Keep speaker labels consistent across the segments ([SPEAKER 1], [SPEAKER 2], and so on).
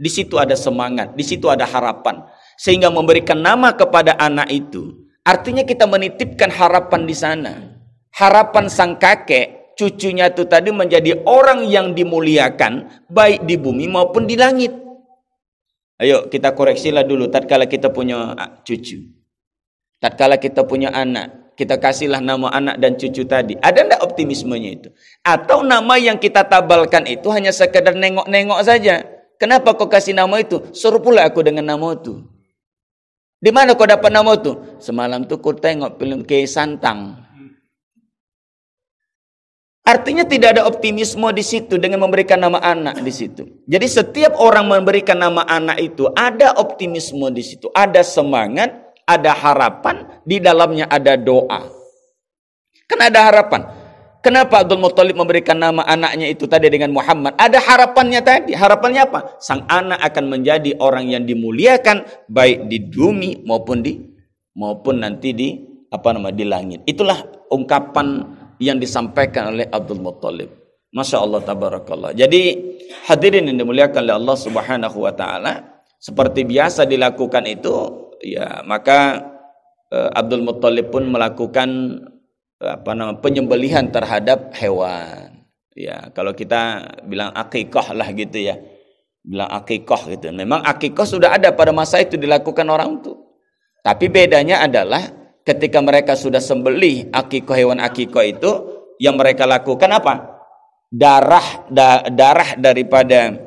[SPEAKER 1] Di situ ada semangat, di situ ada harapan. Sehingga memberikan nama kepada anak itu, artinya kita menitipkan harapan di sana. Harapan sang kakek, cucunya itu tadi menjadi orang yang dimuliakan, baik di bumi maupun di langit. Ayo kita koreksilah dulu, tatkala kita punya cucu. Tatkala kita punya anak, kita kasihlah nama anak dan cucu tadi. Ada enggak optimismenya itu? Atau nama yang kita tabalkan itu hanya sekedar nengok-nengok saja? Kenapa kau kasih nama itu? Suruh pula aku dengan nama itu. Di mana kau dapat nama itu? Semalam tuh kau tengok film Kiai Santang. Artinya tidak ada optimisme di situ dengan memberikan nama anak di situ. Jadi setiap orang memberikan nama anak itu ada optimisme di situ, ada semangat, ada harapan, di dalamnya ada doa. Kan ada harapan. Kenapa Abdul Muthalib memberikan nama anaknya itu tadi dengan Muhammad? Ada harapannya tadi. Harapannya apa? Sang anak akan menjadi orang yang dimuliakan baik di bumi maupun nanti di langit. Itulah ungkapan yang disampaikan oleh Abdul Muthalib. Masya Allah tabarakallah. Jadi hadirin yang dimuliakan oleh Allah Subhanahu wa taala, seperti biasa dilakukan itu, ya maka Abdul Muthalib pun melakukan penyembelihan terhadap hewan. Ya, kalau kita bilang akikah lah gitu ya. Bilang akikah gitu. Memang akikah sudah ada pada masa itu dilakukan orang itu. Tapi bedanya adalah ketika mereka sudah sembelih akikah, hewan akikah itu, yang mereka lakukan apa? Darah daripada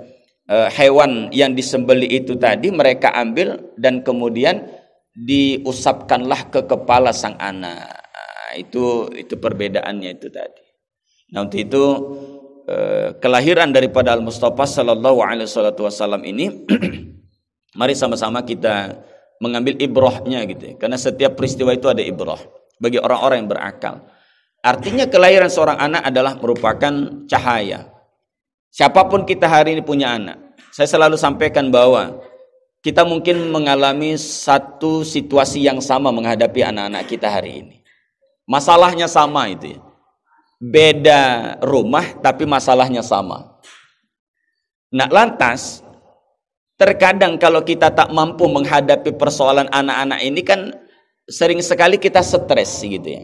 [SPEAKER 1] hewan yang disembelih itu tadi mereka ambil dan kemudian diusapkanlah ke kepala sang anak. Itu perbedaannya itu tadi. Nah, untuk itu kelahiran daripada Al-Mustafa sallallahu alaihi wasallam ini mari sama-sama kita mengambil ibrahnya gitu ya. Karena setiap peristiwa itu ada ibrah bagi orang-orang yang berakal. Artinya kelahiran seorang anak adalah merupakan cahaya. Siapapun kita hari ini punya anak. Saya selalu sampaikan bahwa kita mungkin mengalami satu situasi yang sama menghadapi anak-anak kita hari ini. Masalahnya sama itu ya. Beda rumah tapi masalahnya sama. Nah, lantas terkadang kalau kita tak mampu menghadapi persoalan anak-anak ini kan sering sekali kita stres gitu ya.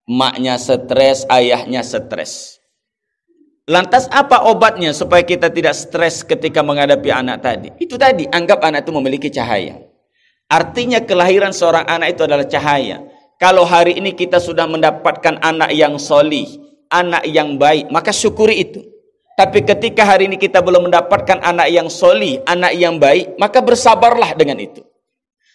[SPEAKER 1] Maknya stres, ayahnya stres. Lantas apa obatnya supaya kita tidak stres ketika menghadapi anak tadi? Itu tadi, anggap anak itu memiliki cahaya. Artinya kelahiran seorang anak itu adalah cahaya. Kalau hari ini kita sudah mendapatkan anak yang solih, anak yang baik, maka syukuri itu. Tapi ketika hari ini kita belum mendapatkan anak yang solih, anak yang baik, maka bersabarlah dengan itu.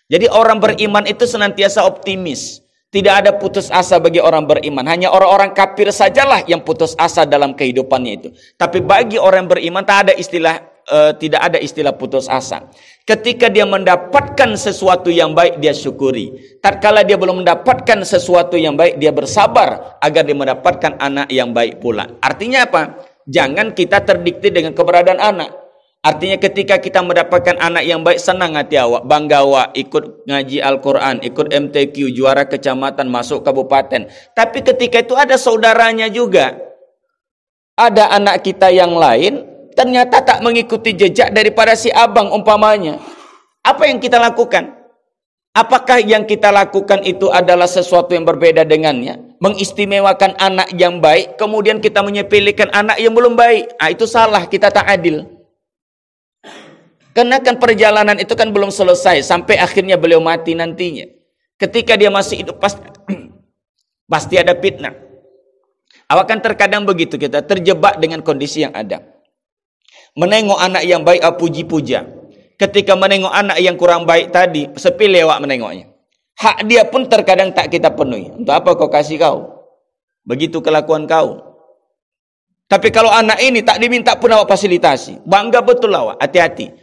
[SPEAKER 1] Jadi orang beriman itu senantiasa optimis. Tidak ada putus asa bagi orang beriman. Hanya orang-orang kafir sajalah yang putus asa dalam kehidupannya itu. Tapi bagi orang beriman tidak ada istilah putus asa. Ketika dia mendapatkan sesuatu yang baik, dia syukuri. Tatkala dia belum mendapatkan sesuatu yang baik, dia bersabar agar dia mendapatkan anak yang baik pula. Artinya apa? Jangan kita terdikte dengan keberadaan anak. Artinya ketika kita mendapatkan anak yang baik, senang hati awak, bangga awak, ikut ngaji Al-Quran, ikut MTQ, juara kecamatan, masuk kabupaten. Tapi ketika itu ada saudaranya juga. Ada anak kita yang lain, ternyata tak mengikuti jejak daripada si abang umpamanya. Apa yang kita lakukan? Apakah yang kita lakukan itu adalah sesuatu yang berbeda dengannya? Mengistimewakan anak yang baik, kemudian kita menyepelekan anak yang belum baik. Itu salah, kita tak adil. Karena kan perjalanan itu kan belum selesai sampai akhirnya beliau mati nantinya. Ketika dia masih hidup pasti ada fitnah. Awak kan terkadang begitu, kita terjebak dengan kondisi yang ada. Menengok anak yang baik, puji-puja. Ketika menengok anak yang kurang baik tadi, sepele awak menengoknya. Hak dia pun terkadang tak kita penuhi. Untuk apa kau kasih kau? Begitu kelakuan kau. Tapi kalau anak ini tak diminta pun awak fasilitasi. Bangga betul awak, hati-hati.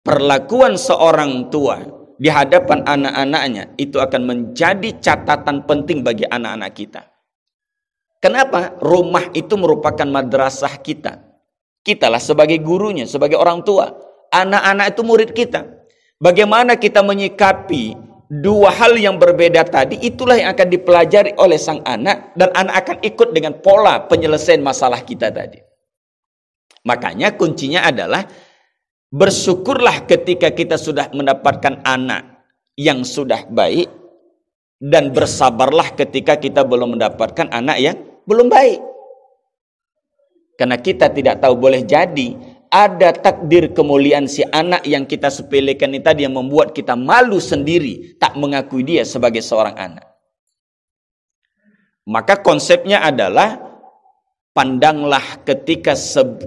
[SPEAKER 1] Perlakuan seorang tua di hadapan anak-anaknya itu akan menjadi catatan penting bagi anak-anak kita. Kenapa? Rumah itu merupakan madrasah kita. Kitalah sebagai gurunya, sebagai orang tua. Anak-anak itu murid kita. Bagaimana kita menyikapi dua hal yang berbeda tadi, itulah yang akan dipelajari oleh sang anak. Dan anak akan ikut dengan pola penyelesaian masalah kita tadi. Makanya kuncinya adalah Bersyukurlah ketika kita sudah mendapatkan anak yang sudah baik, dan bersabarlah ketika kita belum mendapatkan anak yang belum baik. Karena kita tidak tahu, boleh jadi ada takdir kemuliaan si anak yang kita sepelekan ini tadi yang membuat kita malu sendiri, tak mengakui dia sebagai seorang anak. Maka konsepnya adalah, pandanglah ketika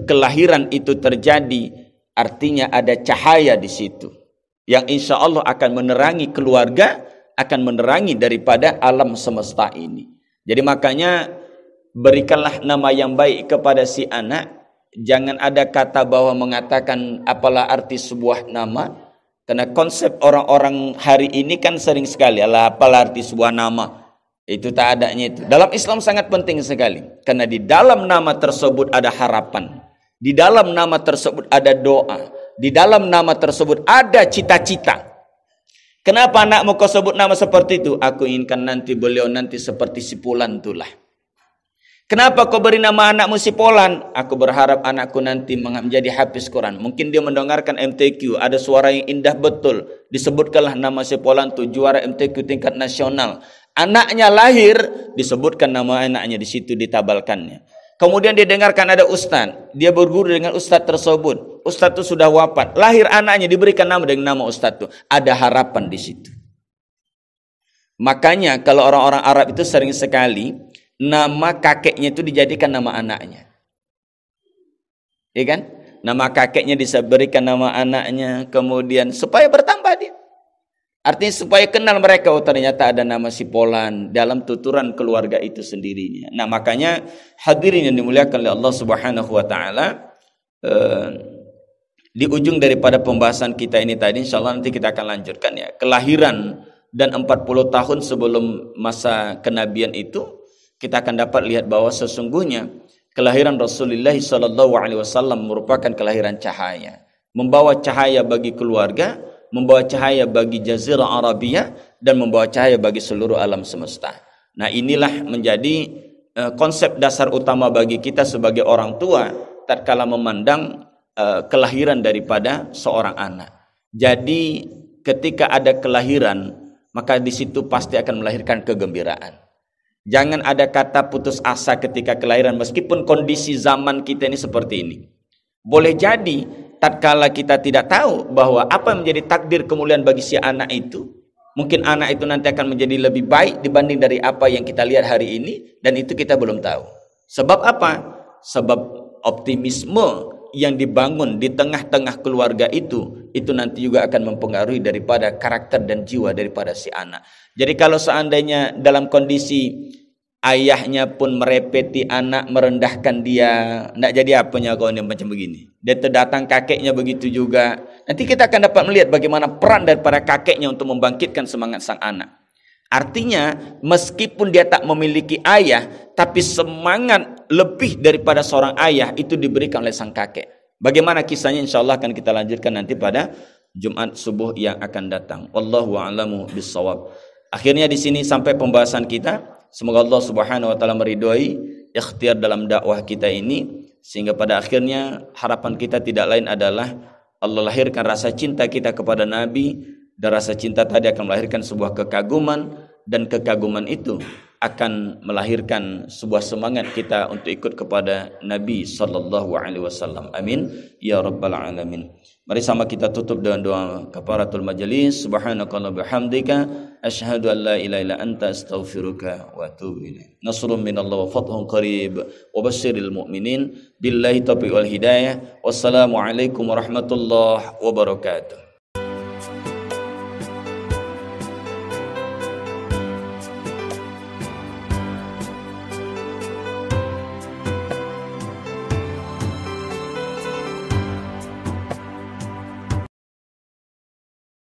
[SPEAKER 1] kelahiran itu terjadi, artinya ada cahaya di situ yang insya Allah akan menerangi keluarga, akan menerangi daripada alam semesta ini. Jadi makanya berikanlah nama yang baik kepada si anak. Jangan ada kata bahwa mengatakan apalah arti sebuah nama, karena konsep orang-orang hari ini kan sering sekali apalah arti sebuah nama. Itu tak adanya itu. Dalam Islam sangat penting sekali, karena di dalam nama tersebut ada harapan. Di dalam nama tersebut ada doa. Di dalam nama tersebut ada cita-cita. Kenapa anakmu kau sebut nama seperti itu? Aku inginkan nanti beliau nanti seperti si Fulan itulah. Kenapa kau beri nama anakmu si Fulan? Aku berharap anakku nanti menjadi hafiz Quran. Mungkin dia mendengarkan MTQ, ada suara yang indah betul. Disebutkanlah nama si Fulan itu juara MTQ tingkat nasional. Anaknya lahir, disebutkan nama anaknya di situ, ditabalkannya. Kemudian dia dengarkan ada ustaz, dia berguru dengan ustaz tersebut. Ustaz itu sudah wafat, lahir anaknya diberikan nama dengan nama ustaz itu. Ada harapan di situ. Makanya kalau orang-orang Arab itu sering sekali nama kakeknya itu dijadikan nama anaknya. Iya kan? Nama kakeknya diseberikan nama anaknya, kemudian supaya bertambah dia. Artinya supaya kenal mereka, oh ternyata ada nama si Fulan dalam tuturan keluarga itu sendirinya. Nah makanya hadirin yang dimuliakan oleh Allah Subhanahu wa taala, di ujung daripada pembahasan kita ini tadi, insyaallah nanti kita akan lanjutkan ya. Kelahiran dan 40 tahun sebelum masa kenabian itu, kita akan dapat lihat bahwa sesungguhnya kelahiran Rasulullah SAW merupakan kelahiran cahaya, membawa cahaya bagi keluarga, membawa cahaya bagi Jazirah Arabia, dan membawa cahaya bagi seluruh alam semesta. Nah inilah menjadi konsep dasar utama bagi kita sebagai orang tua tatkala memandang kelahiran daripada seorang anak. Jadi ketika ada kelahiran, maka di situ pasti akan melahirkan kegembiraan. Jangan ada kata putus asa ketika kelahiran, meskipun kondisi zaman kita ini seperti ini. Boleh jadi tatkala kita tidak tahu bahwa apa yang menjadi takdir kemuliaan bagi si anak itu, mungkin anak itu nanti akan menjadi lebih baik dibanding dari apa yang kita lihat hari ini, dan itu kita belum tahu. Sebab apa? Sebab optimisme yang dibangun di tengah-tengah keluarga itu nanti juga akan mempengaruhi daripada karakter dan jiwa daripada si anak. Jadi kalau seandainya dalam kondisi ayahnya pun merepeti anak, merendahkan dia, tidak jadi apanya kau ini macam begini. Dia terdatang kakeknya begitu juga. Nanti kita akan dapat melihat bagaimana peran daripada kakeknya untuk membangkitkan semangat sang anak. Artinya meskipun dia tak memiliki ayah, tapi semangat lebih daripada seorang ayah itu diberikan oleh sang kakek. Bagaimana kisahnya insya Allah akan kita lanjutkan nanti pada Jumat subuh yang akan datang. Wallahu a'lamu bissawab. Akhirnya di sini sampai pembahasan kita. Semoga Allah Subhanahu wa taala meridhoi ikhtiar dalam dakwah kita ini, sehingga pada akhirnya harapan kita tidak lain adalah Allah lahirkan rasa cinta kita kepada Nabi, dan rasa cinta tadi akan melahirkan sebuah kekaguman, dan kekaguman itu akan melahirkan sebuah semangat kita untuk ikut kepada Nabi sallallahu alaihi wasallam. Amin ya rabbal alamin. Mari sama kita tutup dengan doa kafaratul majelis. Subhanakallahumma bihamdika asyhadu an la ilaha illa anta astaghfiruka wa atubu ilaik. Nasrun minallahi wa fathun qarib wa basyiril mu'minin billahi taufiq wal hidayah. Wassalamu alaikum warahmatullahi wabarakatuh.